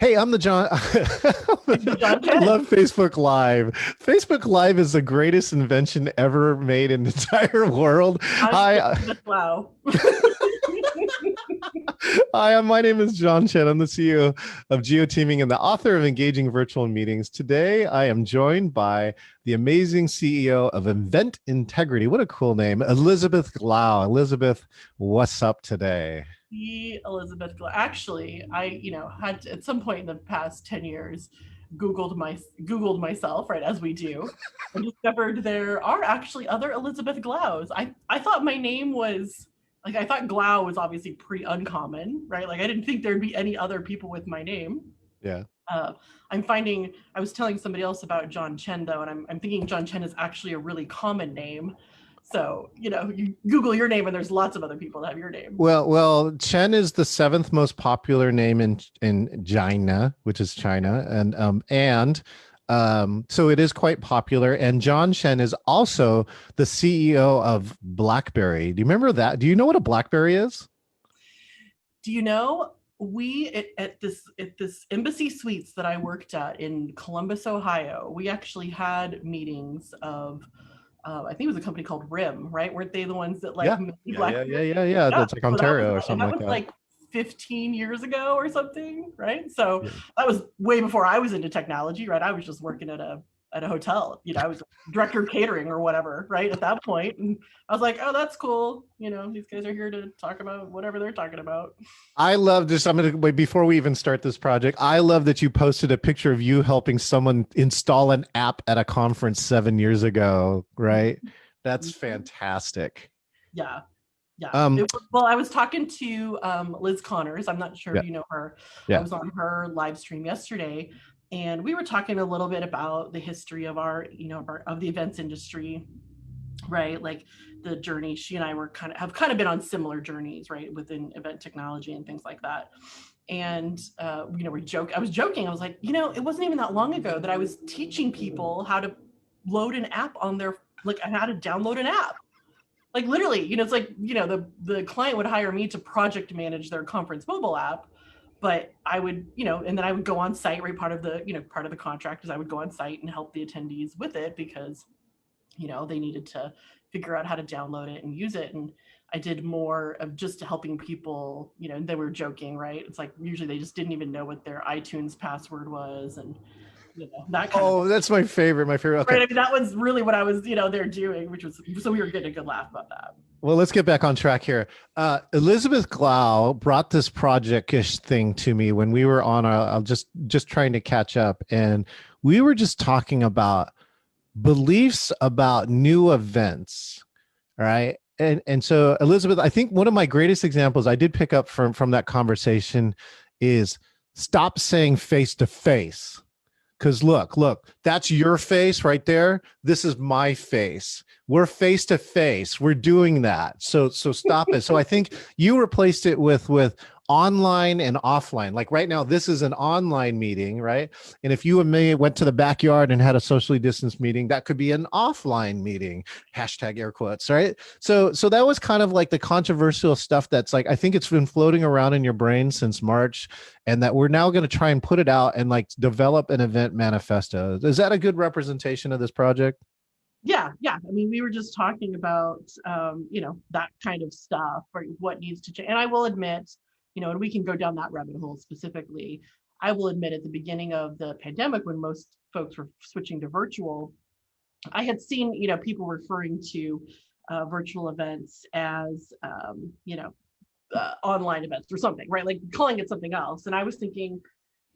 Hey, I'm the John. John I Chen. love Facebook Live. Facebook Live is the greatest invention ever made in the entire world. I'm Hi, Elizabeth Glau. my name is John Chen. I'm the CEO of GeoTeaming and the author of Engaging Virtual Meetings. Today, I am joined by the amazing CEO of Event Integrity. What a cool name, Elizabeth Glau. Elizabeth, what's up today? The Elizabeth Glau. Actually, had at some point in the past 10 years Googled myself, right, as we do, and discovered there are actually other Elizabeth Glaus. I thought my name was like I thought Glau was obviously pretty uncommon, right? Like I didn't think there'd be any other people with my name. Yeah. Uh, I was telling somebody else about John Chen though, and I'm thinking John Chen is actually a really common name. So, you Google your name and there's lots of other people that have your name. Well, Chen is the seventh most popular name in China, which is China, and so it is quite popular. And John Chen is also the CEO of BlackBerry. Do you remember that? Do you know what a BlackBerry is? Do you know at this embassy suites that I worked at in Columbus, Ohio, we actually had meetings of I think it was a company called RIM, right? Weren't they the ones that like Yeah, made yeah, yeah, yeah, BlackBerry? yeah, yeah. Yeah. That's like So that was Ontario or and something that like was that. like 15 years ago or something, right? So Yeah. that was way before I was into technology, right? I was just working at a hotel. I was director of catering or whatever, right? At that point. And I was like, oh, that's cool. These guys are here to talk about whatever they're talking about. I love this. I'm gonna wait before we even start this project. I love that you posted a picture of you helping someone install an app at a conference 7 years ago, right? That's Mhm. fantastic. Yeah. Yeah. Um, Well, I was talking to Liz Connors. I'm not sure yeah, if you know her. I yeah. was on her live stream yesterday, and we were talking a little bit about the history of of the events industry, right? Like the journey. She and I have kind of been on similar journeys, right, within event technology and things like that. And I was joking. I was like, it wasn't even that long ago that I was teaching people how to load an app on their like how to download an app, like literally, it's like, the client would hire me to project manage their conference mobile app, but I would, and then I would go on site, right? Part of the contract is I would go on site and help the attendees with it because, they needed to figure out how to download it and use it. And I did more of just helping people, and they were joking, right? It's like usually they just didn't even know what their iTunes password was and, that kind of thing. Oh, that's my favorite. My favorite. Right. Okay. I mean, that was really what I was, there doing, which was so we were getting a good laugh about that. Well, let's get back on track here. Elizabeth Glau brought this project-ish thing to me when we were on our, just trying to catch up, and we were just talking about beliefs about new events, right? And so Elizabeth, I think one of my greatest examples I did pick up from that conversation is stop saying face to face. Because look, that's your face right there. This is my face. We're face to face. We're doing that. So stop it. So I think you replaced it with online and offline. Like right now, this is an online meeting, right? And if you and me went to the backyard and had a socially distanced meeting, that could be an offline meeting. Hashtag air quotes, right? So that was kind of like the controversial stuff that's like I think it's been floating around in your brain since March, and that we're now going to try and put it out and like develop an event manifesto. Is that a good representation of this project? Yeah, yeah. I mean, we were just talking about that kind of stuff, or what needs to change. And I will admit, and we can go down that rabbit hole specifically. I will admit at the beginning of the pandemic, when most folks were switching to virtual, I had seen, people referring to virtual events as online events or something, right? Like calling it something else. And I was thinking,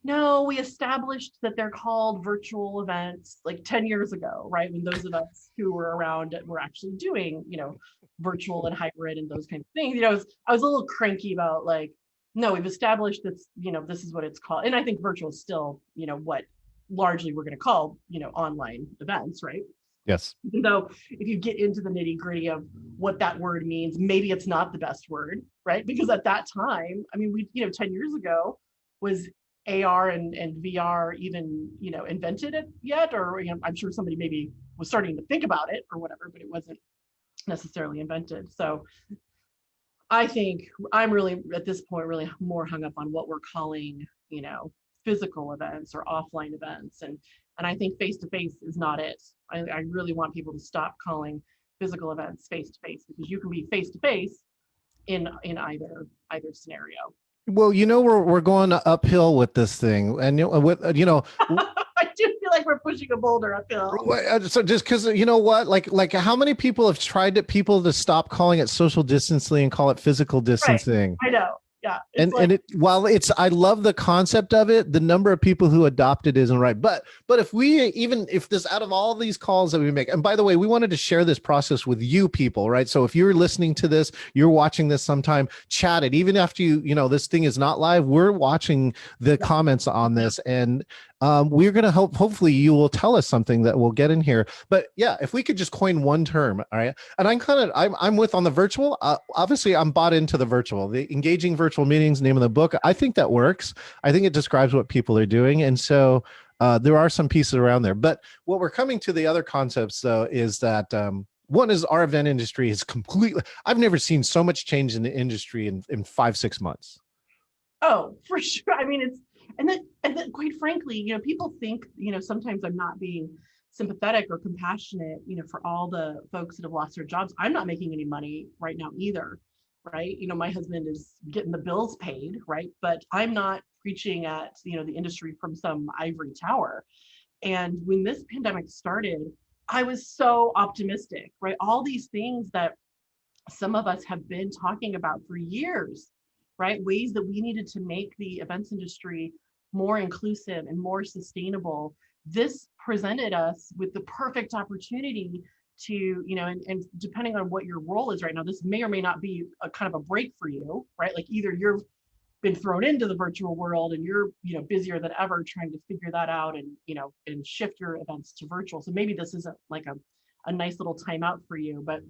no, we established that they're called virtual events like 10 years ago, right? When those of us who were around were actually doing, virtual and hybrid and those kinds of things. I was a little cranky about like, no, we've established that, this is what it's called. And I think virtual is still, what largely we're going to call, online events, right? Yes. Even though if you get into the nitty gritty of what that word means, maybe it's not the best word, right? Because at that time, I mean, 10 years ago, was AR and VR even, invented it yet? Or, I'm sure somebody maybe was starting to think about it or whatever, but it wasn't necessarily invented. So I think I'm really, at this point, really more hung up on what we're calling, physical events or offline events. And I think face-to-face is not it. I really want people to stop calling physical events face-to-face, because you can be face-to-face in either scenario. Well, we're going uphill with this thing, and I do feel like we're pushing a boulder uphill. so just because like how many people have tried people to stop calling it social distancing and call it physical Right. distancing? I know. Yeah. It's and like, while I love the concept of it, the number of people who adopt it isn't right. But if this, out of all these calls that we make, and by the way, we wanted to share this process with you people, right? So if you're listening to this, you're watching this sometime, chat it. Even after this thing is not live, we're watching the comments on this, and we're going to hopefully you will tell us something that we'll get in here. But yeah, if we could just coin one term, all right. And I'm with on the virtual. Obviously, I'm bought into the virtual, the engaging virtual meetings, name of the book. I think that works. I think it describes what people are doing. And so there are some pieces around there. But what we're coming to, the other concepts, though, is that one is our event industry is completely, I've never seen so much change in the industry in 5-6 months. oh, for sure. I mean, and then quite frankly, people think, sometimes I'm not being sympathetic or compassionate, for all the folks that have lost their jobs. I'm not making any money right now either, right? My husband is getting the bills paid, right? But I'm not preaching at, the industry from some ivory tower. And when this pandemic started, I was so optimistic, right? All these things that some of us have been talking about for years, right? Ways that we needed to make the events industry more inclusive and more sustainable. This presented us with the perfect opportunity to, and depending on what your role is right now, this may or may not be a kind of a break for you, right? Like either you've been thrown into the virtual world and you're, busier than ever trying to figure that out and, and shift your events to virtual. So maybe this isn't like a nice little timeout for you, but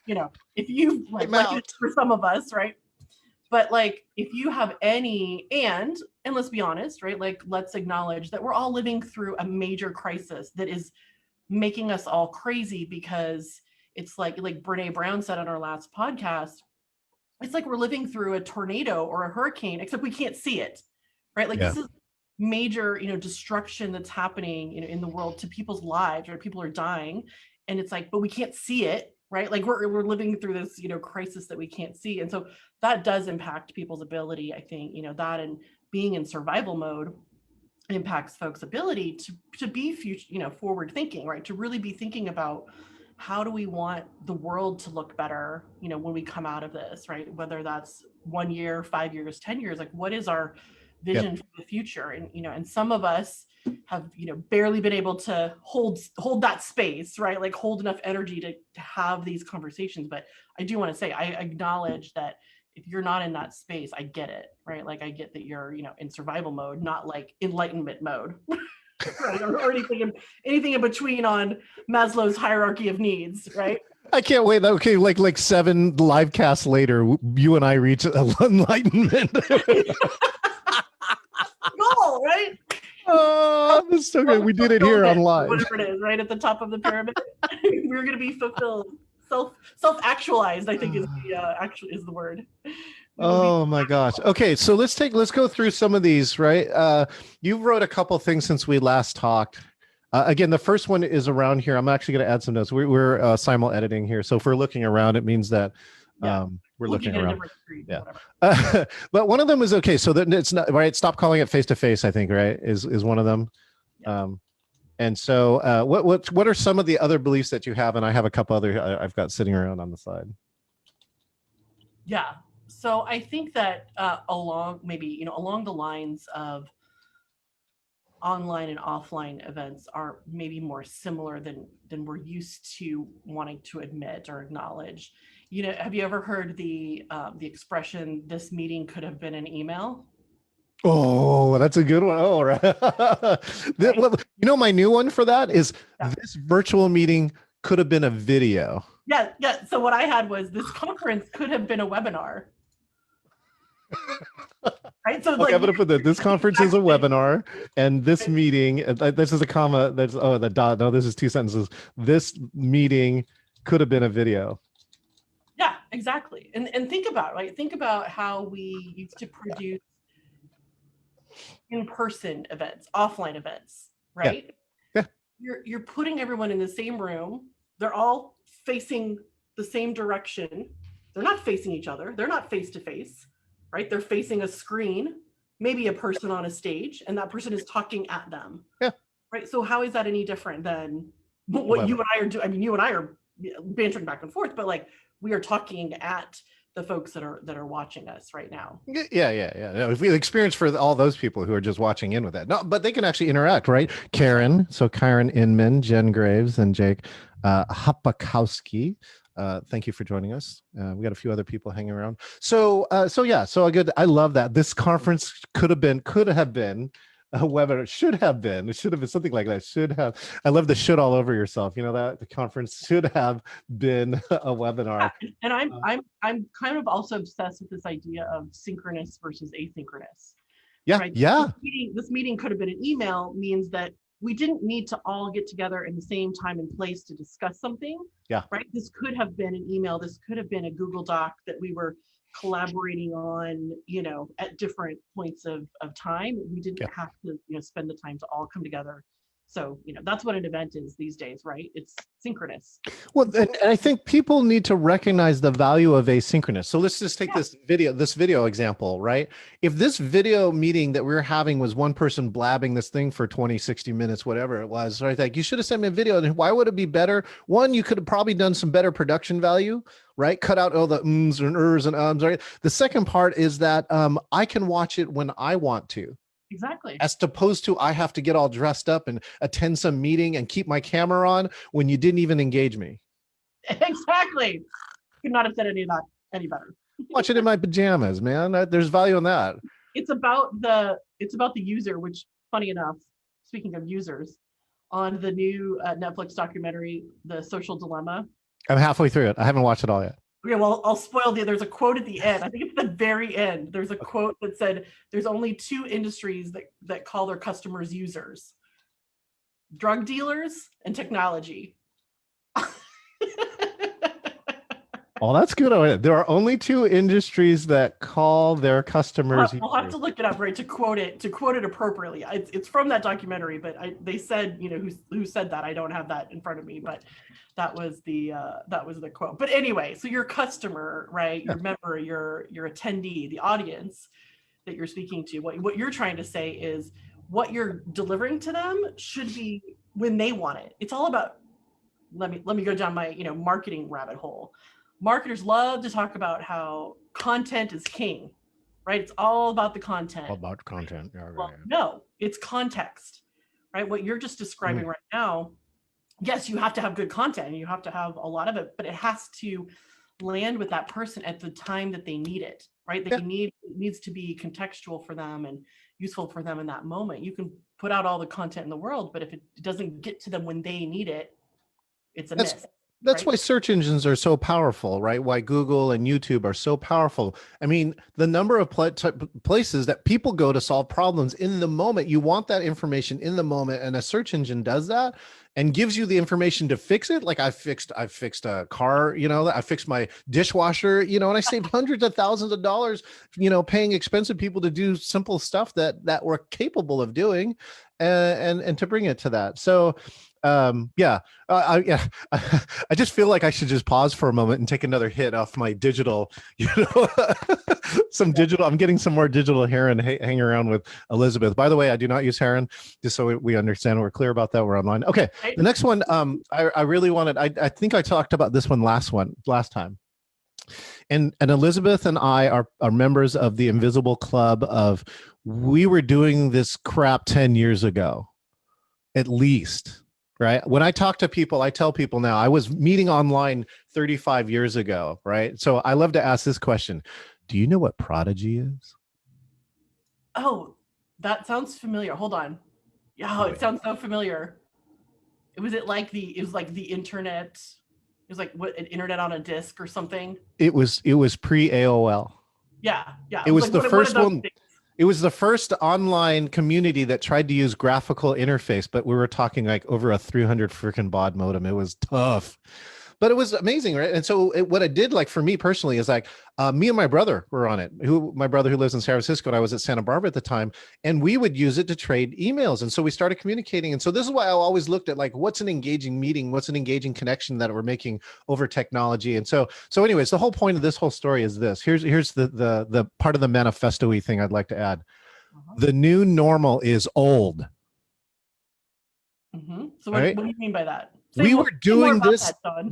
if you like for some of us, right? But like if you have any, and let's be honest, right? Like let's acknowledge that we're all living through a major crisis that is making us all crazy, because it's like Brene Brown said on our last podcast, it's like we're living through a tornado or a hurricane, except we can't see it, right? Like this is major, destruction that's happening, in the world to people's lives, right? People are dying, and it's like, but we can't see it, right? Like we're living through this, crisis that we can't see. And so that does impact people's ability. I think, that and being in survival mode impacts folks' ability to be future, forward thinking, right? To really be thinking about how do we want the world to look better, when we come out of this, right? Whether that's 1 year, 5 years, 10 years, like what is our vision for the future? And, and some of us have, barely been able to hold that space, right? Like hold enough energy to have these conversations. But I do want to say, I acknowledge that if you're not in that space, I get it, right? Like I get that you're, in survival mode, not like enlightenment mode. Right, or anything in between on Maslow's hierarchy of needs, right? I can't wait. Okay, like 7 live casts later, you and I reach enlightenment. Goal, right? Oh, that's so good. We did it here online. Whatever it is, right at the top of the pyramid. We're going to be fulfilled, self-actualized. I think is the word. Oh my gosh. Okay, so let's go through some of these, right? You wrote a couple things since we last talked. Again, the first one is around here. I'm actually going to add some notes. We're simul editing here, so if we're looking around, it means that we're looking around. Yeah. But one of them is okay. So that it's not right. Stop calling it face to face. I think right is one of them. Yeah. And so, what are some of the other beliefs that you have? And I have a couple other I've got sitting around on the side. Yeah. So I think that along the lines of online and offline events are maybe more similar than we're used to wanting to admit or acknowledge. Have you ever heard the expression, "This meeting could have been an email"? Oh, that's a good one. Oh, right. Right? Well, my new one for that is this virtual meeting could have been a video. Yeah. So what I had was, this conference could have been a webinar. Right. So okay, I'm gonna put that. This conference is a webinar, and this meeting. This is a comma. That's the dot. No, this is 2 sentences. This meeting could have been a video. Yeah, exactly. And think about how we used to produce in-person events, offline events, Yeah. right? Yeah. You're putting everyone in the same room. They're all facing the same direction. They're not facing each other. They're not face to face, right? They're facing a screen, maybe a person on a stage, and that person is talking at them. Yeah. Right. So how is that any different than what Whatever. you and I are doing? I mean, you and I are bantering back and forth, but like we are talking at the folks that are watching us right now. Yeah. No, if we experience for all those people who are just watching in with that, no, but they can actually interact, right? Karen, so Karen Inman, Jen Graves, and Jake Hapakowski. Thank you for joining us. We got a few other people hanging around. So good. I love that. This conference could have been a webinar. It should have been something like that. Should have. I love the should all over yourself. You know that the conference should have been a webinar. And I'm kind of also obsessed with this idea of synchronous versus asynchronous. Yeah, right? yeah. This meeting could have been an email, means that we didn't need to all get together in the same time and place to discuss something. Yeah. Right. This could have been an email. This could have been a Google Doc that we were collaborating on, at different points of time. We didn't have to, spend the time to all come together. So, that's what an event is these days, right? It's synchronous. Well, and I think people need to recognize the value of asynchronous. So let's just take this video example, right? If this video meeting that we were having was one person blabbing this thing for 20, 60 minutes, whatever it was, right? Like, you should have sent me a video. And why would it be better? One, you could have probably done some better production value, right? Cut out all the ums and ers and ums, right? The second part is that I can watch it when I want to. Exactly. As opposed to I have to get all dressed up and attend some meeting and keep my camera on when you didn't even engage me. Exactly. Could not have said any of that any better. Watch it in my pajamas, man. There's value in that. It's about the user, which, funny enough, speaking of users, on the new Netflix documentary, The Social Dilemma. I'm halfway through it. I haven't watched it all yet. Yeah, well, I'll spoil there's a quote at the end. I think it's the very end. There's a quote that said, there's only two industries that call their customers users: drug dealers and technology. Oh, that's good. There are only two industries that call their customers. We'll have to look it up, right, to quote it appropriately. It's from that documentary, but they said, who said that. I don't have that in front of me, but that was the quote. But anyway, so your customer, right, your member, your attendee, the audience that you're speaking to, what you're trying to say is what you're delivering to them should be when they want it. It's all about, let me go down my marketing rabbit hole. Marketers love to talk about how content is king, right? It's all about the content. All about content. Yeah, well, no, it's context, right? What you're just describing right now. Yes, you have to have good content and you have to have a lot of it, but it has to land with that person at the time that they need it, right? It needs to be contextual for them and useful for them in that moment. You can put out all the content in the world, but if it doesn't get to them when they need it, it's a miss. That's why search engines are so powerful, right? Why Google and YouTube are so powerful. I mean, the number of places that people go to solve problems in the moment, you want that information in the moment, and a search engine does that and gives you the information to fix it. Like I fixed a car, I fixed my dishwasher, and I saved hundreds of thousands of dollars, paying expensive people to do simple stuff that we're capable of doing, and to bring it to that. So I just feel like I should just pause for a moment and take another hit off my digital, digital. I'm getting some more digital heron hang around with Elizabeth. By the way, I do not use heron, just so we understand. We're clear about that. We're online. Okay. The next one, I really wanted, I think I talked about this one last time. And Elizabeth and I are members of the Invisible Club of, we were doing this crap 10 years ago, at least. Right. When I talk to people, I tell people now, I was meeting online 35 years ago. Right. So I love to ask this question. Do you know what Prodigy is? Oh, that sounds familiar. Hold on. Yeah, it sounds so familiar. It was like the internet. It was like an internet on a disc or something. It was pre AOL. Yeah. It was the first one. It was the first online community that tried to use graphical interface, but we were talking like over a 300 freaking baud modem. It was tough. but it was amazing, right? And so what I did, like for me personally, is like me and my brother were on it. My brother who lives in San Francisco, and I was at Santa Barbara at the time, and we would use it to trade emails. And so we started communicating. And so this is why I always looked at like what's an engaging meeting, what's an engaging connection that we're making over technology. And so anyways, the whole point of this whole story is this. Here's the part of the manifesto-y thing I'd like to add. Uh-huh. The new normal is old. So All right. what do you mean by that? We were Say more doing about this. that, Don.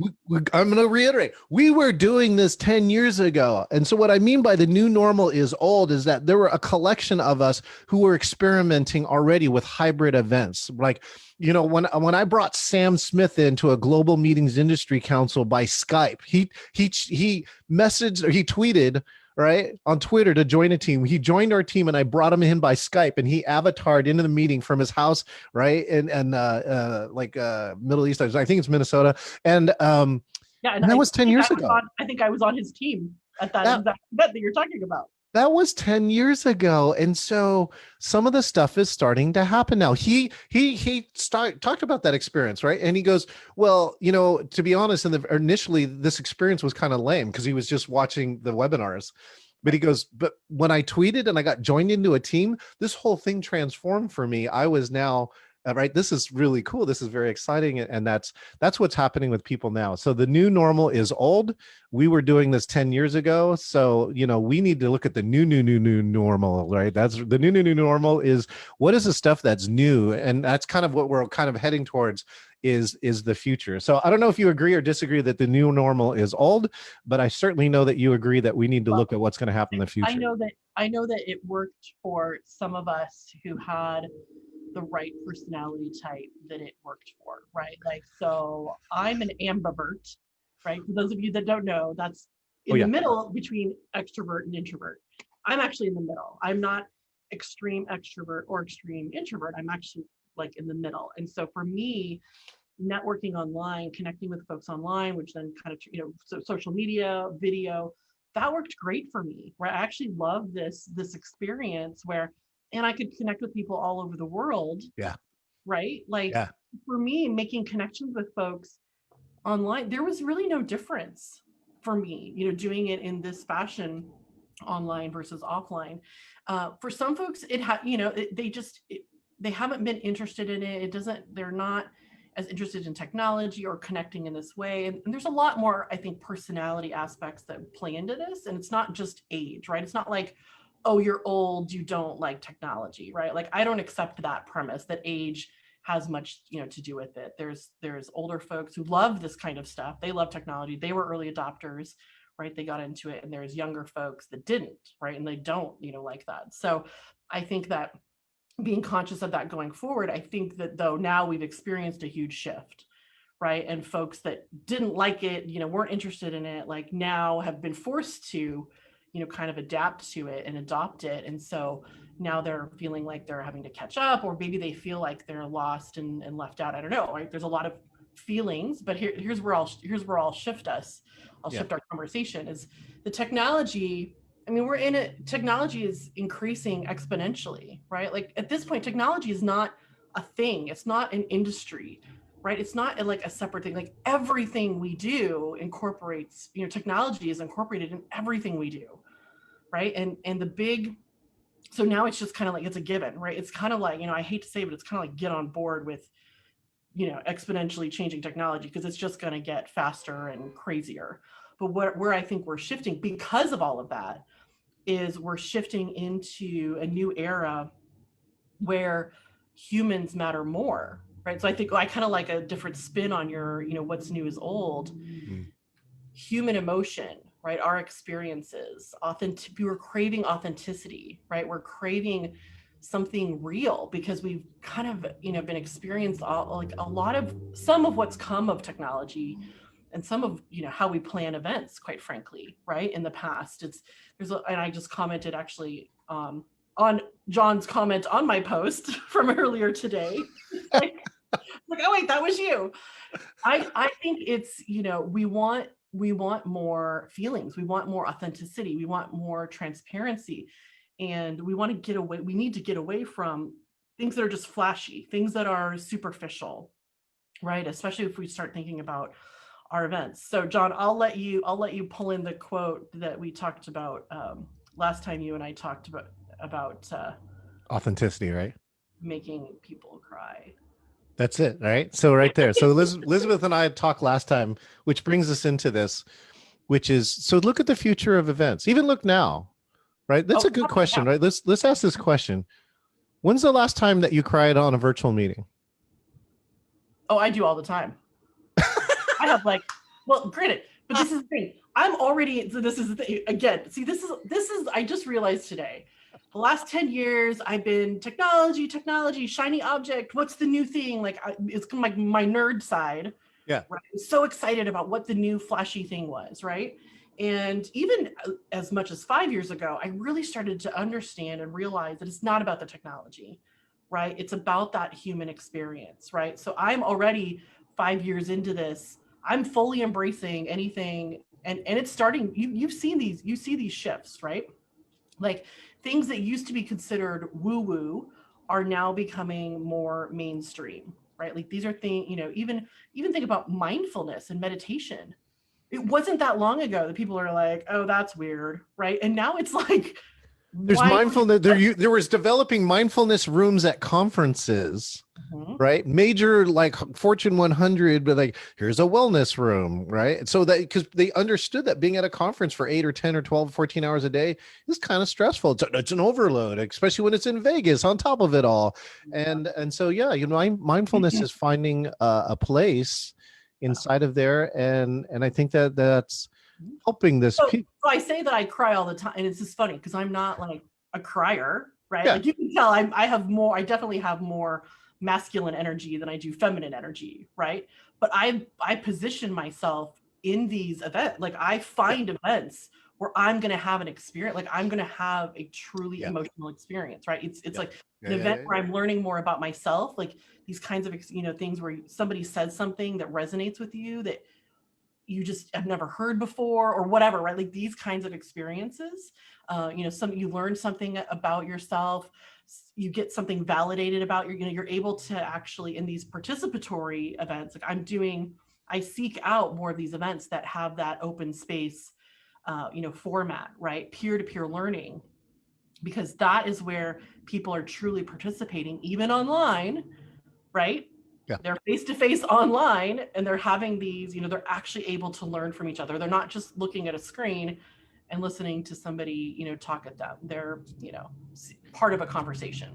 I'm going to reiterate. We were doing this 10 years ago. And so what I mean by the new normal is old is that there were a collection of us who were experimenting already with hybrid events. Like, you know, when I brought Sam Smith into a global meetings industry council by Skype, he messaged or he tweeted, right, on Twitter to join a team. He joined our team and I brought him in by Skype, and he avatared into the meeting from his house, right? And Middle East, I think it's Minnesota. And Yeah, and that was 10 years ago. I think I was on his team at that That, exact event that you're talking about. that was 10 years ago. And so some of the stuff is starting to happen now. He talked about that experience, right? And he goes, well, you know, to be honest, initially this experience was kind of lame because he was just watching the webinars. But he goes, but when I tweeted and I got joined into a team, this whole thing transformed for me. I was now right. This is really cool. This is very exciting. And that's what's happening with people now. So the new normal is old. We were doing this 10 years ago. So, you know, we need to look at the new normal, right? That's the new normal is what is the stuff that's new? And that's kind of what we're kind of heading towards is the future. So I don't know if you agree or disagree that the new normal is old, but I certainly know that you agree that we need to look at what's going to happen in the future. I know that it worked for some of us who had the right personality type that it worked for, right? Like, so I'm an ambivert, right? For those of you that don't know, that's in the middle between extrovert and introvert. I'm actually in the middle. I'm not extreme extrovert or extreme introvert. I'm actually like in the middle. And so for me, networking online, connecting with folks online, which then kind of, you know, so social media, video, that worked great for me, where I actually love this experience where, and I could connect with people all over the world. Yeah. Right. Like for me, making connections with folks online, there was really no difference for me, you know, doing it in this fashion online versus offline. For some folks, it had, you know, they haven't been interested in it. It doesn't, they're not as interested in technology or connecting in this way. And there's a lot more, I think, personality aspects that play into this. And it's not just age, right? It's not like, oh, you're old, you don't like technology, right? Like, I don't accept that premise that age has much, you know, to do with it. There's older folks who love this kind of stuff. They love technology. They were early adopters, right? They got into it. And there's younger folks that didn't, right? And they don't, you know, like that. So I think that being conscious of that going forward, I think that though now we've experienced a huge shift, right? And folks that didn't like it, you know, weren't interested in it, like now have been forced to, you know, kind of adapt to it and adopt it. And so now they're feeling like they're having to catch up, or maybe they feel like they're lost and left out. I don't know, right? There's a lot of feelings, but here's where I'll shift us. I'll shift our conversation is the technology. I mean, we're in it. Technology is increasing exponentially, right? Like at this point, technology is not a thing. It's not an industry, right? It's not like a separate thing. Like everything we do incorporates, you know, technology is incorporated in everything we do, right? And the big, so now it's just kind of like, it's a given, right? It's kind of like, you know, I hate to say, but it's kind of like get on board with, you know, exponentially changing technology because it's just going to get faster and crazier. But where I think we're shifting because of all of that is we're shifting into a new era where humans matter more, right? So I think I kind of like a different spin on your, you know, what's new is old. Human emotion, right? Our experiences, we're craving authenticity, right? We're craving something real because we've kind of, you know, been experienced like a lot of some of what's come of technology and some of, you know, how we plan events, quite frankly, right? In the past, and I just commented actually on John's comment on my post from earlier today. like, oh wait, that was you. I think it's, you know, we want more feelings, we want more authenticity, we want more transparency, and we need to get away from things that are just flashy, things that are superficial, right? Especially if we start thinking about our events. So John, I'll let you pull in the quote that we talked about last time you and I talked about Authenticity, right? making people cry. That's it, right? So right there. So Elizabeth and I had talked last time, which brings us into this, which is, so look at the future of events. Even look now, right? That's Oh a good yeah. question, right? Let's ask this question. When's the last time that you cried on a virtual meeting? Oh, I do all the time. I have like, well, granted, but this is the thing. I'm already, so this is the thing again. See, this is, I just realized today, the last 10 years, I've been technology, shiny object. What's the new thing? Like, it's like my nerd side. Yeah. Right. I was so excited about what the new flashy thing was. Right. And even as much as 5 years ago, I really started to understand and realize that it's not about the technology, right? It's about that human experience, right? So I'm already 5 years into this. I'm fully embracing anything, and it's starting. You see these shifts, right? Like things that used to be considered woo woo are now becoming more mainstream, right? Like these are things, even think about mindfulness and meditation. It wasn't that long ago that people are like, oh, that's weird, right? And now it's like, There's why? mindfulness. There was developing mindfulness rooms at conferences, Mhm. right? Major like Fortune 100, but like here's a wellness room, right? So that because they understood that being at a conference for 8 or 10 or 12, 14 hours a day is kind of stressful. It's an overload, especially when it's in Vegas on top of it all. And so yeah, mindfulness is finding a place inside of there, and I think that that's helping this people. So I say that I cry all the time, and it's just funny because I'm not like a crier, right? Yeah, Like you can tell, I have more. I definitely have more masculine energy than I do feminine energy, right? But I position myself in these events. Like I yeah, find events where I'm going to have an experience. Like I'm going to have a truly yeah, emotional experience, right? It's yeah, like yeah, an yeah, event yeah. where I'm learning more about myself. Like these kinds of things where somebody says something that resonates with you that you just have never heard before or whatever, right? Like these kinds of experiences, you learn something about yourself, you get something validated about you're able to actually in these participatory events, like I seek out more of these events that have that open space, format, right? Peer-to-peer learning, because that is where people are truly participating, even online, right? Yeah. They're face to face online and they're having these, they're actually able to learn from each other. They're not just looking at a screen and listening to somebody, talk at them. They're, part of a conversation.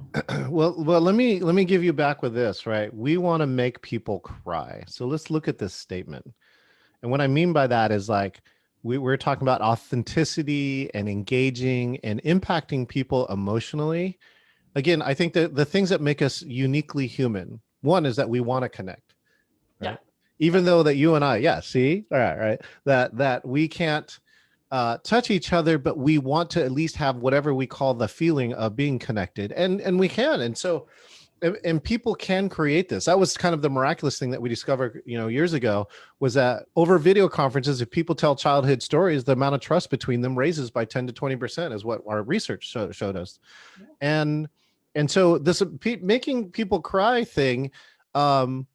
Well, let me give you back with this, right? We want to make people cry. So let's look at this statement. And what I mean by that is like we're talking about authenticity and engaging and impacting people emotionally. Again, I think that the things that make us uniquely human, one is that we want to connect, Yeah. right? Even though that you and I, yeah, see, all right, right, that we can't touch each other, but we want to at least have whatever we call the feeling of being connected, and we can, and so and people can create this. That was kind of the miraculous thing that we discovered, years ago, was that over video conferences, if people tell childhood stories, the amount of trust between them raises by 10 to 20%, is what our research showed us. Yeah. And so this making people cry thing, um,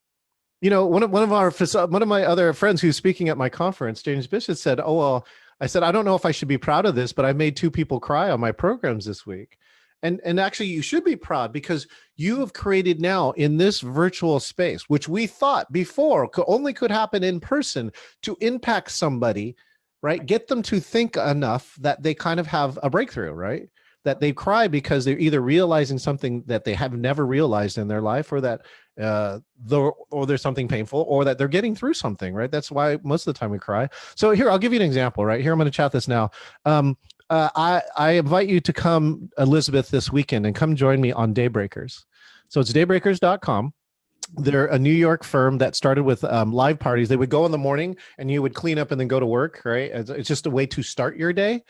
one of my other friends who's speaking at my conference, James Bishop, said, "Oh well," I said, "I don't know if I should be proud of this, but I made 2 people cry on my programs this week." And actually, you should be proud because you have created now in this virtual space, which we thought before only could happen in person, to impact somebody, right? Right. Get them to think enough that they kind of have a breakthrough, right? That they cry because they're either realizing something that they have never realized in their life, or that or there's something painful, or that they're getting through something, right? That's why most of the time we cry. So here, I'll give you an example, right? Here, I'm going to chat this now. I invite you to come, Elizabeth, this weekend and come join me on Daybreakers. So it's daybreakers.com. They're a New York firm that started with live parties. They would go in the morning and you would clean up and then go to work, right? It's just a way to start your day.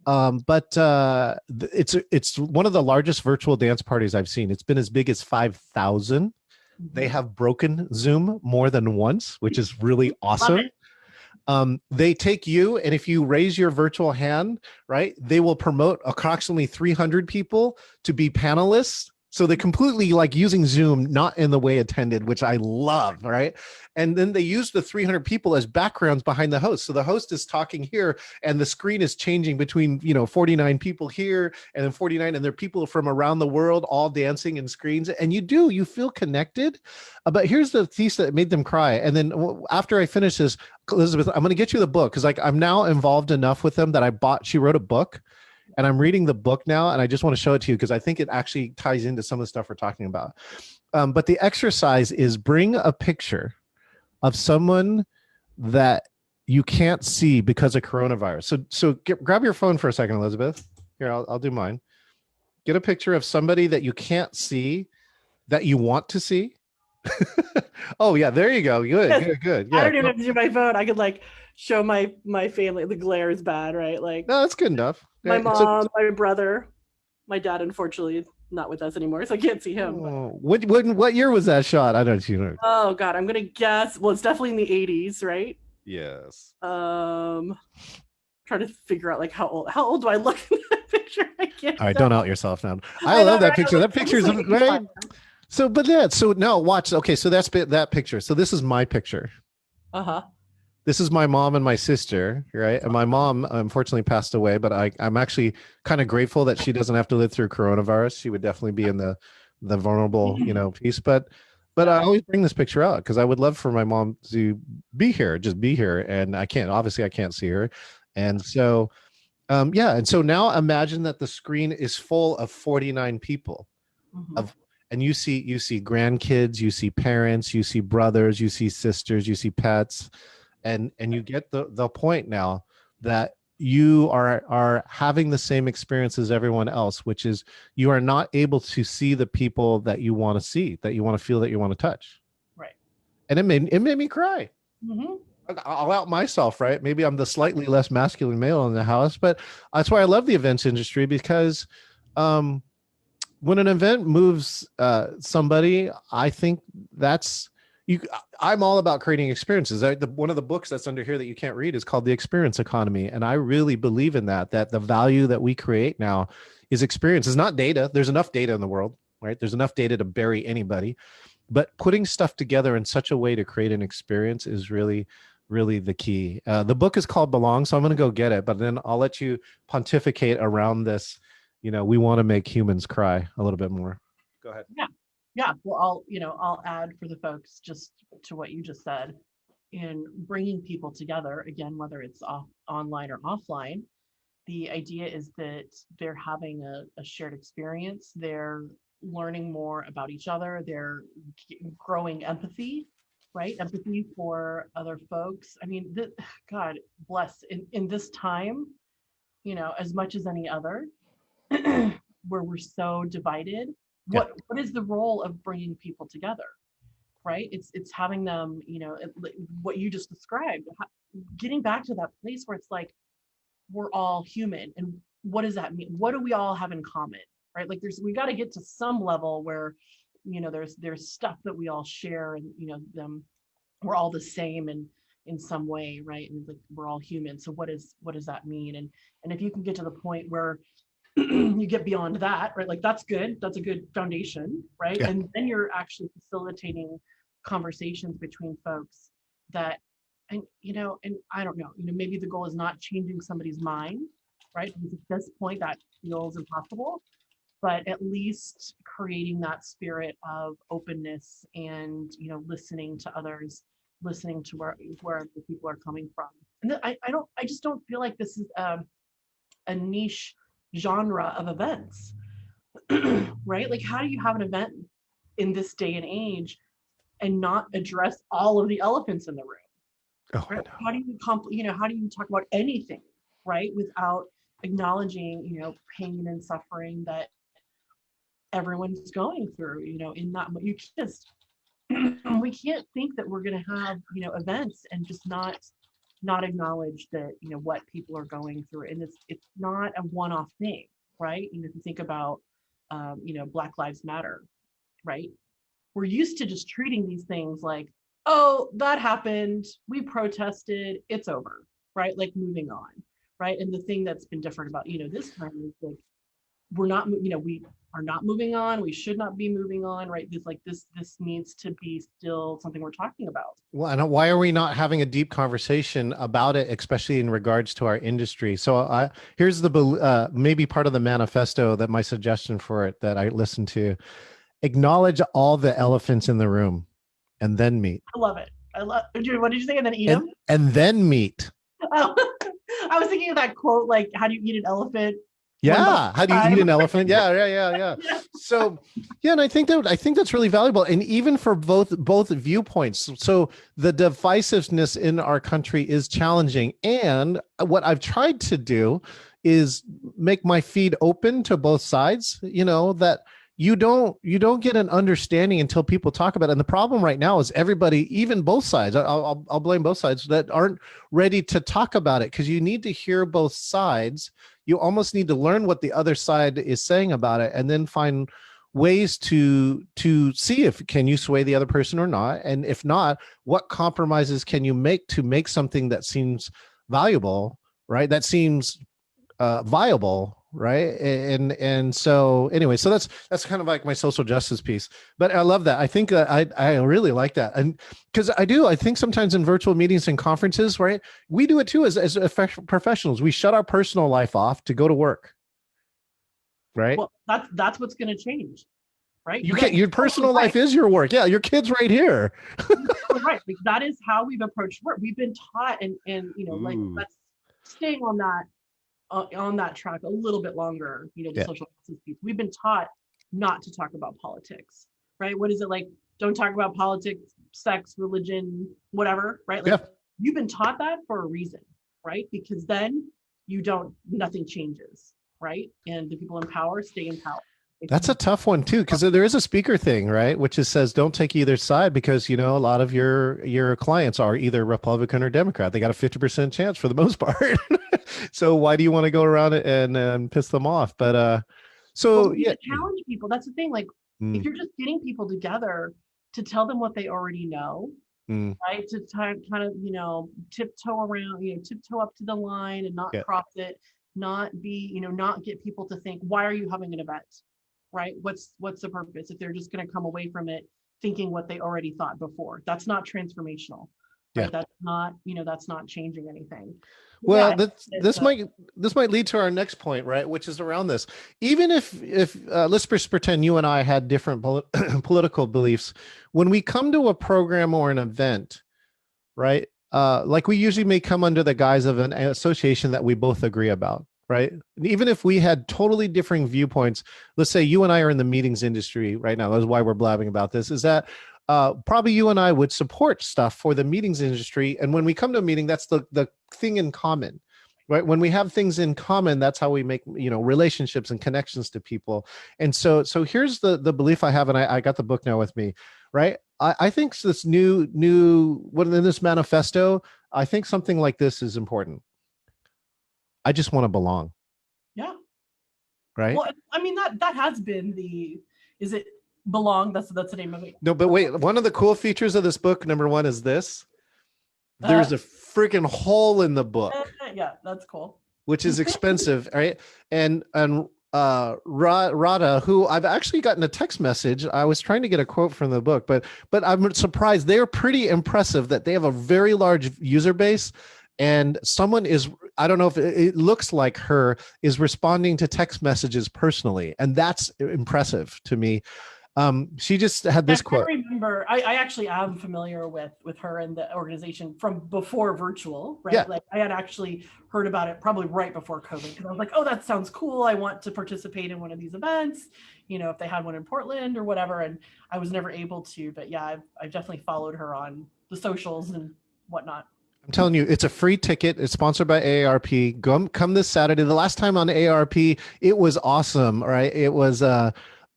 But it's one of the largest virtual dance parties I've seen. It's been as big as 5,000. They Mhm. have broken Zoom more than once, which is really Love it. awesome. They take you, and if you raise your virtual hand, right, they will promote approximately 300 people to be panelists So they completely like using Zoom, not in the way intended, which I love, right? And then they use the 300 people as backgrounds behind the host. So the host is talking here and the screen is changing between, 49 people here and then 49, and there are people from around the world all dancing in screens. And you feel connected. But here's the piece that made them cry. And then after I finish this, Elizabeth, I'm going to get you the book because like I'm now involved enough with them that she wrote a book and I'm reading the book now, and I just want to show it to you because I think it actually ties into some of the stuff we're talking about. But the exercise is bring a picture of someone that you can't see because of coronavirus. Grab your phone for a second, Elizabeth. Here, I'll do mine. Get a picture of somebody that you can't see that you want to see. Oh yeah, there you go. Good. I Yeah. don't even have to do my phone. I could like show my family. The glare is bad, right? Like No, that's good enough. my Okay. So, mom, my brother, my dad, unfortunately, is not with us anymore, so I can't see him. But, what year was that shot? I don't know. oh God, I'm gonna guess. Well, it's definitely in the 80s, right? Yes. Trying to figure out like how old do I look in that picture? I can't All right, tell. don't out yourself now. I love that picture. That picture is like right. So now watch. Okay, so that's that picture. So this is my picture. Uh-huh. This is my mom and my sister, right? And my mom unfortunately passed away, but I'm actually kind of grateful that she doesn't have to live through coronavirus. She would definitely be in the vulnerable, piece. But I always bring this picture out because I would love for my mom to be here, just be here, and I can't see her, and so yeah, and so now imagine that the screen is full of 49 people of and you see grandkids, you see parents, you see brothers, you see sisters, you see pets, and you get the point now that you are having the same experience as everyone else, which is you are not able to see the people that you want to see, that you want to feel, that you want to touch. Right. And it made me cry. Mm-hmm. I'll out myself, right? Maybe I'm the slightly less masculine male in the house, but that's why I love the events industry because um, when an event moves somebody, I think that's you. I'm all about creating experiences. One of the books that's under here that you can't read is called The Experience Economy, and I really believe in that. That the value that we create now is experiences, not data. There's enough data in the world, right? There's enough data to bury anybody, but putting stuff together in such a way to create an experience is really the key. The book is called Belong, so I'm going to go get it, but then I'll let you pontificate around this. We want to make humans cry a little bit more. Go ahead. Yeah. Well, I'll add for the folks just to what you just said in bringing people together again, whether it's online or offline. The idea is that they're having a shared experience. They're learning more about each other. They're growing empathy, right? Empathy for other folks. I mean, God bless in this time, as much as any other, where we're so divided. Yeah. What is the role of bringing people together? Right? It's having them, what you just described, getting back to that place where it's like we're all human, and what does that mean? What do we all have in common? Right? Like we got to get to some level where there's stuff that we all share, and we're all the same in some way, right? And like we're all human. So what does that mean? And if you can get to the point where you get beyond that, right? Like that's good. That's a good foundation, right? Yeah. And then you're actually facilitating conversations between folks that, and I don't know, maybe the goal is not changing somebody's mind, right? Because at this point that feels impossible, but at least creating that spirit of openness and, listening to others, listening to where the people are coming from. And I just don't feel like this is a niche genre of events, right? Like, how do you have an event in this day and age and not address all of the elephants in the room? Oh, Right? How do how do you talk about anything, right, without acknowledging, pain and suffering that everyone's going through, in that you just we can't think that we're going to have, events and just not acknowledge that what people are going through, and it's not a one-off thing, right? If you think about Black Lives Matter, right? We're used to just treating these things like, oh, that happened, we protested, it's over, right? Like moving on, right? And the thing that's been different about this time is like we're not, are not moving on. We should not be moving on, right? This needs to be still something we're talking about. Well, and why are we not having a deep conversation about it, especially in regards to our industry? So here's the maybe part of the manifesto that my suggestion for it that I listened to: acknowledge all the elephants in the room, and then meet. I love it. What did you say? And then eat and them? and then meet. Oh, I was thinking of that quote, like, how do you eat an elephant? One bite Yeah. How do at you a eat time. an elephant? Yeah. Yeah. So yeah, and I think that's really valuable. And even for both viewpoints. So the divisiveness in our country is challenging. And what I've tried to do is make my feed open to both sides, that you don't get an understanding until people talk about it. And the problem right now is everybody, even both sides, I'll blame both sides, that aren't ready to talk about it, because you need to hear both sides. You almost need to learn what the other side is saying about it, and then find ways to see if can you sway the other person or not, and if not, what compromises can you make to make something that seems valuable, right? That seems viable, right? And so anyway, so that's kind of like my social justice piece. But I love that. I think that I really like that, and because I think sometimes in virtual meetings and conferences, right, we do it too as professionals. We shut our personal life off to go to work, right? Well, that's what's going to change, right? You can't. Your personal life is your work. Yeah, your kid's right here. Totally right. Because that is how we've approached work. We've been taught, and like, let's staying on that track a little bit longer. The social justice piece. We've been taught not to talk about politics, right? What is it like? Don't talk about politics, sex, religion, whatever, right? Like, you've been taught that for a reason, right? Because then nothing changes, right? And the people in power stay in power. That's a tough one too, because there is a speaker thing, right? Which says don't take either side, because a lot of your clients are either Republican or Democrat. They got a 50% chance for the most part. So why do you want to go around it and piss them off? But challenge people. That's the thing. Like, if you're just getting people together to tell them what they already know, right? To kind of tiptoe around, tiptoe up to the line and not cross it, not get people to think, why are you having an event? Right? What's the purpose? If they're just going to come away from it thinking what they already thought before, that's not transformational. Right? That's not changing anything. Well, this might lead to our next point, right? Which is around this. Even if let's just pretend you and I had different political beliefs, when we come to a program or an event, right? Like we usually may come under the guise of an association that we both agree about. Right. And even if we had totally differing viewpoints, let's say you and I are in the meetings industry right now. That's why we're blabbing about this, is that probably you and I would support stuff for the meetings industry. And when we come to a meeting, that's the thing in common, right? When we have things in common, that's how we make, relationships and connections to people. And so here's the belief I have, and I got the book now with me, right? I think this what in this manifesto, I think something like this is important. I just want to belong. Yeah. Right. Well, I mean, that has been is it belong? That's the name of it. No, but wait, one of the cool features of this book, number one, is this. There's a freaking hole in the book. Yeah, that's cool. Which is expensive, right? And Rada, who I've actually gotten a text message. I was trying to get a quote from the book, but I'm surprised. They're pretty impressive that they have a very large user base. And someone is, I don't know if it looks like her, is responding to text messages personally. And that's impressive to me. She just had this quote. I remember, I actually am familiar with her and the organization from before virtual, right? Yeah. Like, I had actually heard about it probably right before COVID, because I was like, oh, that sounds cool. I want to participate in one of these events, if they had one in Portland or whatever. And I was never able to, but yeah, I've definitely followed her on the socials and whatnot. I'm telling you, it's a free ticket. It's sponsored by AARP. Come this Saturday. The last time on AARP, it was awesome, right? It was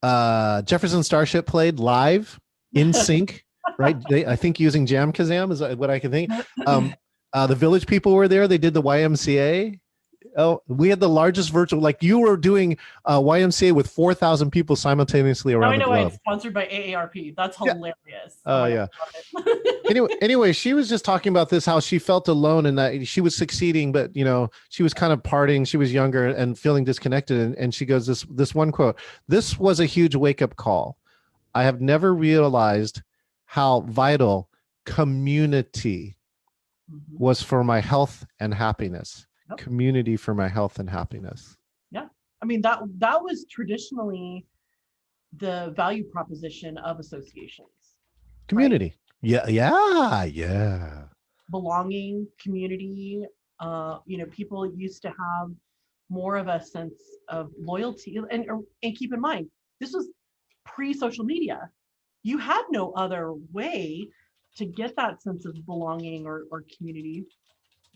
Jefferson Starship played live in sync, right? I think using Jam Kazam is what I can think. The Village People were there. They did the YMCA. Oh, we had the largest virtual, like you were doing YMCA with 4,000 people simultaneously Now around I the know why it's globe. sponsored by AARP. That's Yeah. hilarious. Oh my God, Yeah. I love it. Anyway, she was just talking about this, how she felt alone and that she was succeeding, but she was kind of partying. She was younger and feeling disconnected. And she goes, this one quote, "This was a huge wake up call. I have never realized how vital community Mhm. was for my health and happiness. Yep. Community for my health and happiness." Yeah. I mean, that was traditionally the value proposition of associations, right? Community. Yeah, yeah, yeah. Belonging, community. People used to have more of a sense of loyalty. And keep in mind, this was pre-social media. You had no other way to get that sense of belonging or community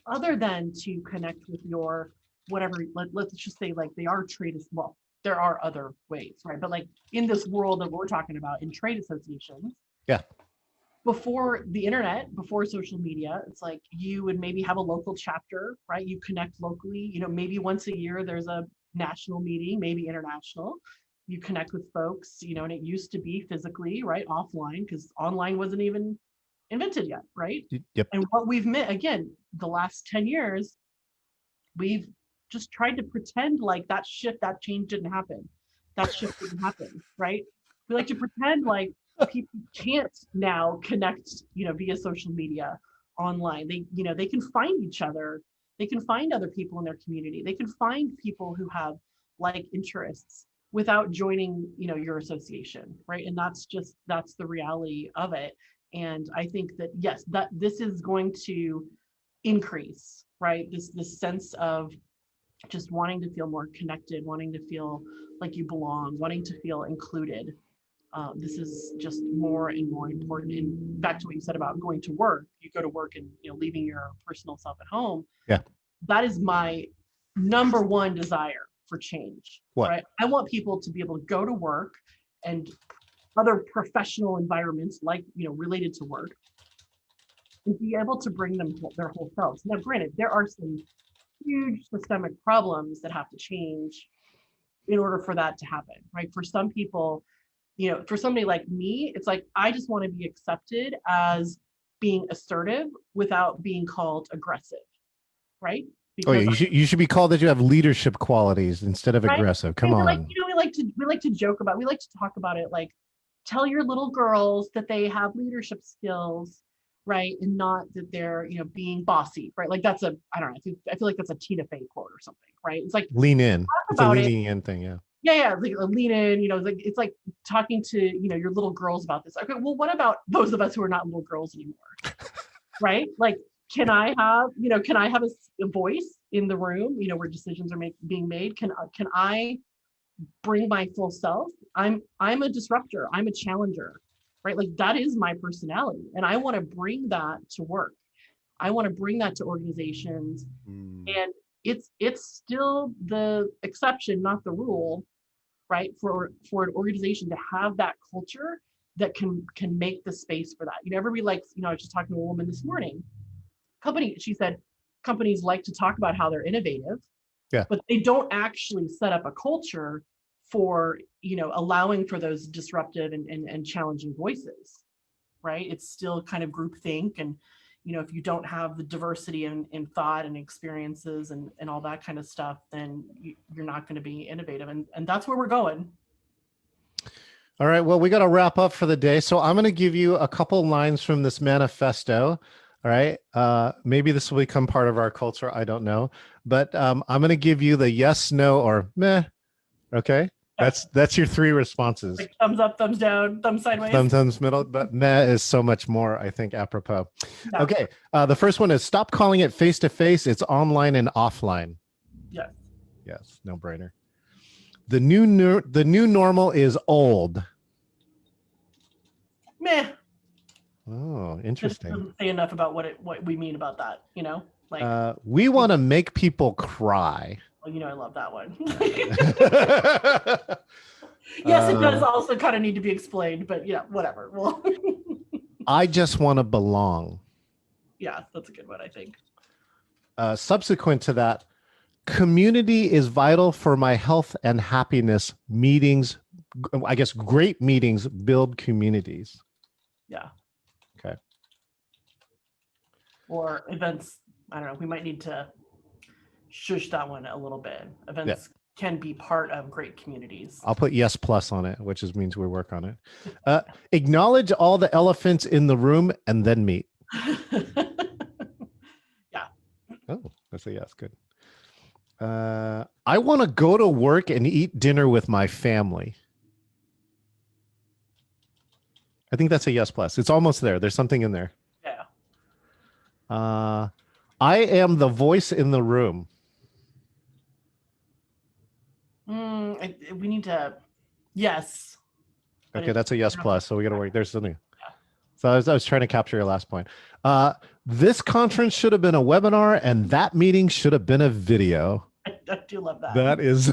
other than to connect with your whatever. Let's just say like they are trade as well. There are other ways, right? But like in this world that we're talking about in trade associations, Yeah. before the internet, before social media, it's like you would maybe have a local chapter, right? You connect locally, maybe once a year there's a national meeting, maybe international. You connect with folks, and it used to be physically, right? Offline, because online wasn't even invented yet, right? Yep. And what we've met, again, the last 10 years, we've just tried to pretend like that change didn't happen. That shift didn't happen, right? We like to pretend like people can't now connect, via social media online. They can find each other. They can find other people in their community. They can find people who have like interests without joining, your association, right? And that's the reality of it. And I think that yes, that this is going to increase, right? This sense of just wanting to feel more connected, wanting to feel like you belong, wanting to feel included. This is just more and more important. And back to what you said about going to work, you go to work and leaving your personal self at home. Yeah. That is my number one desire for change. What? Right? I want people to be able to go to work and other professional environments like related to work and be able to bring them their whole selves. Now, granted, there are some huge systemic problems that have to change in order for that to happen, right? For some people, for somebody like me, it's like I just want to be accepted as being assertive without being called aggressive, right? Oh yeah, Because you should be called that you have leadership qualities instead of right, aggressive. Come and like on. we like to joke about, we like to talk about it like tell your little girls that they have leadership skills, right? And not that they're, being bossy, right? Like that's I don't know, I feel like that's a Tina Fey quote or something, right? It's like Lean in. talk It's a about it. leaning in thing, yeah. Yeah, like lean in, it's like talking to, your little girls about this. Okay, well, what about those of us who are not little girls anymore, right? Like, can I have a voice in the room, where decisions are being made? Can I bring my full self? I'm a disruptor. I'm a challenger, right? Like that is my personality, and I want to bring that to work. I want to bring that to organizations, and it's still the exception, not the rule, right? For an organization to have that culture that can make the space for that. Everybody likes, I was just talking to a woman this morning. She said companies like to talk about how they're innovative, Yeah. but they don't actually set up a culture for, allowing for those disruptive and challenging voices, right? It's still kind of groupthink. And, if you don't have the diversity in thought and experiences and all that kind of stuff, then you're not going to be innovative. And that's where we're going. All right. Well, we got to wrap up for the day. So I'm going to give you a couple lines from this manifesto. All right. Maybe this will become part of our culture. I don't know. But I'm going to give you the yes, no, or meh. Okay. That's your three responses. Like thumbs up, thumbs down, thumbs sideways. Thumbs middle, but meh is so much more, I think, apropos. Yeah. Okay. The first one is stop calling it face to face. It's online and offline. Yes. Yes. No brainer. The new normal is old. Meh. Oh, It interesting. doesn't say enough about what we mean about that, like we want to make people cry. well, I love that one. Yes, it does also kind of need to be explained, but yeah, whatever. Well, I just want to belong. yeah, that's a good one, I think. Subsequent to that, Community is vital for my health and happiness. Meetings, I guess great meetings build communities. Yeah. Okay. Or events, I don't know, we might need to shush that one a little bit. Yeah. Events can be part of great communities. I'll put yes plus on it, which means we work on it. Acknowledge all the elephants in the room and then meet. Yeah. Oh, that's a yes. Good. I want to go to work and eat dinner with my family. I think that's a yes plus. It's almost there. There's something in there. Yeah. I am the voice in the room. We need to, yes. Okay, that's a yes plus. So we got to work. There's something. Yeah. So I was trying to capture your last point. This conference should have been a webinar, and that meeting should have been a video. I do love that. That is,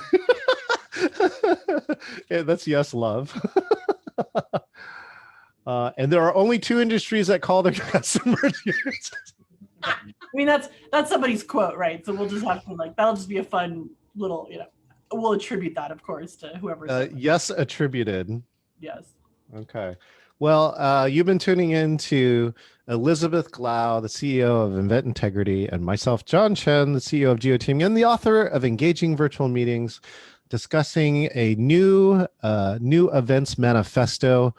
yeah, that's yes, love. And there are only 2 industries that call their customers. I mean, that's somebody's quote, right? So we'll just have to that'll just be a fun little, we'll attribute that, of course, to whoever. Yes, attributed. Yes. Okay. Well, you've been tuning in to Elizabeth Glau, the CEO of Event Integrity, and myself, John Chen, the CEO of GeoTeaming, and the author of Engaging Virtual Meetings, discussing a new Events Manifesto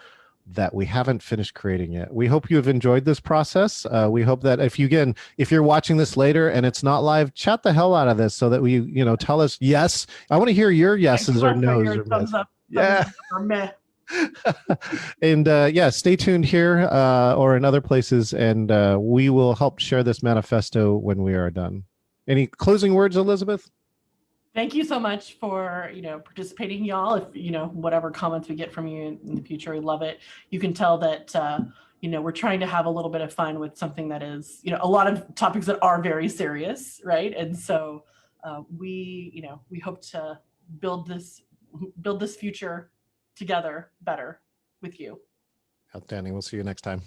that we haven't finished creating yet. We hope you have enjoyed this process. We hope that if you're watching this later and it's not live, chat the hell out of this so that we, tell us yes. I want to hear your yeses or no's. Your thumbs up, yeah. Or meh. And stay tuned here or in other places, and we will help share this manifesto when we are done. Any closing words, Elizabeth? Thank you so much for participating, y'all. If whatever comments we get from you in the future, we love it. You can tell that we're trying to have a little bit of fun with something that is a lot of topics that are very serious, right? And so we hope to build this future together better with you. Outstanding. We'll see you next time.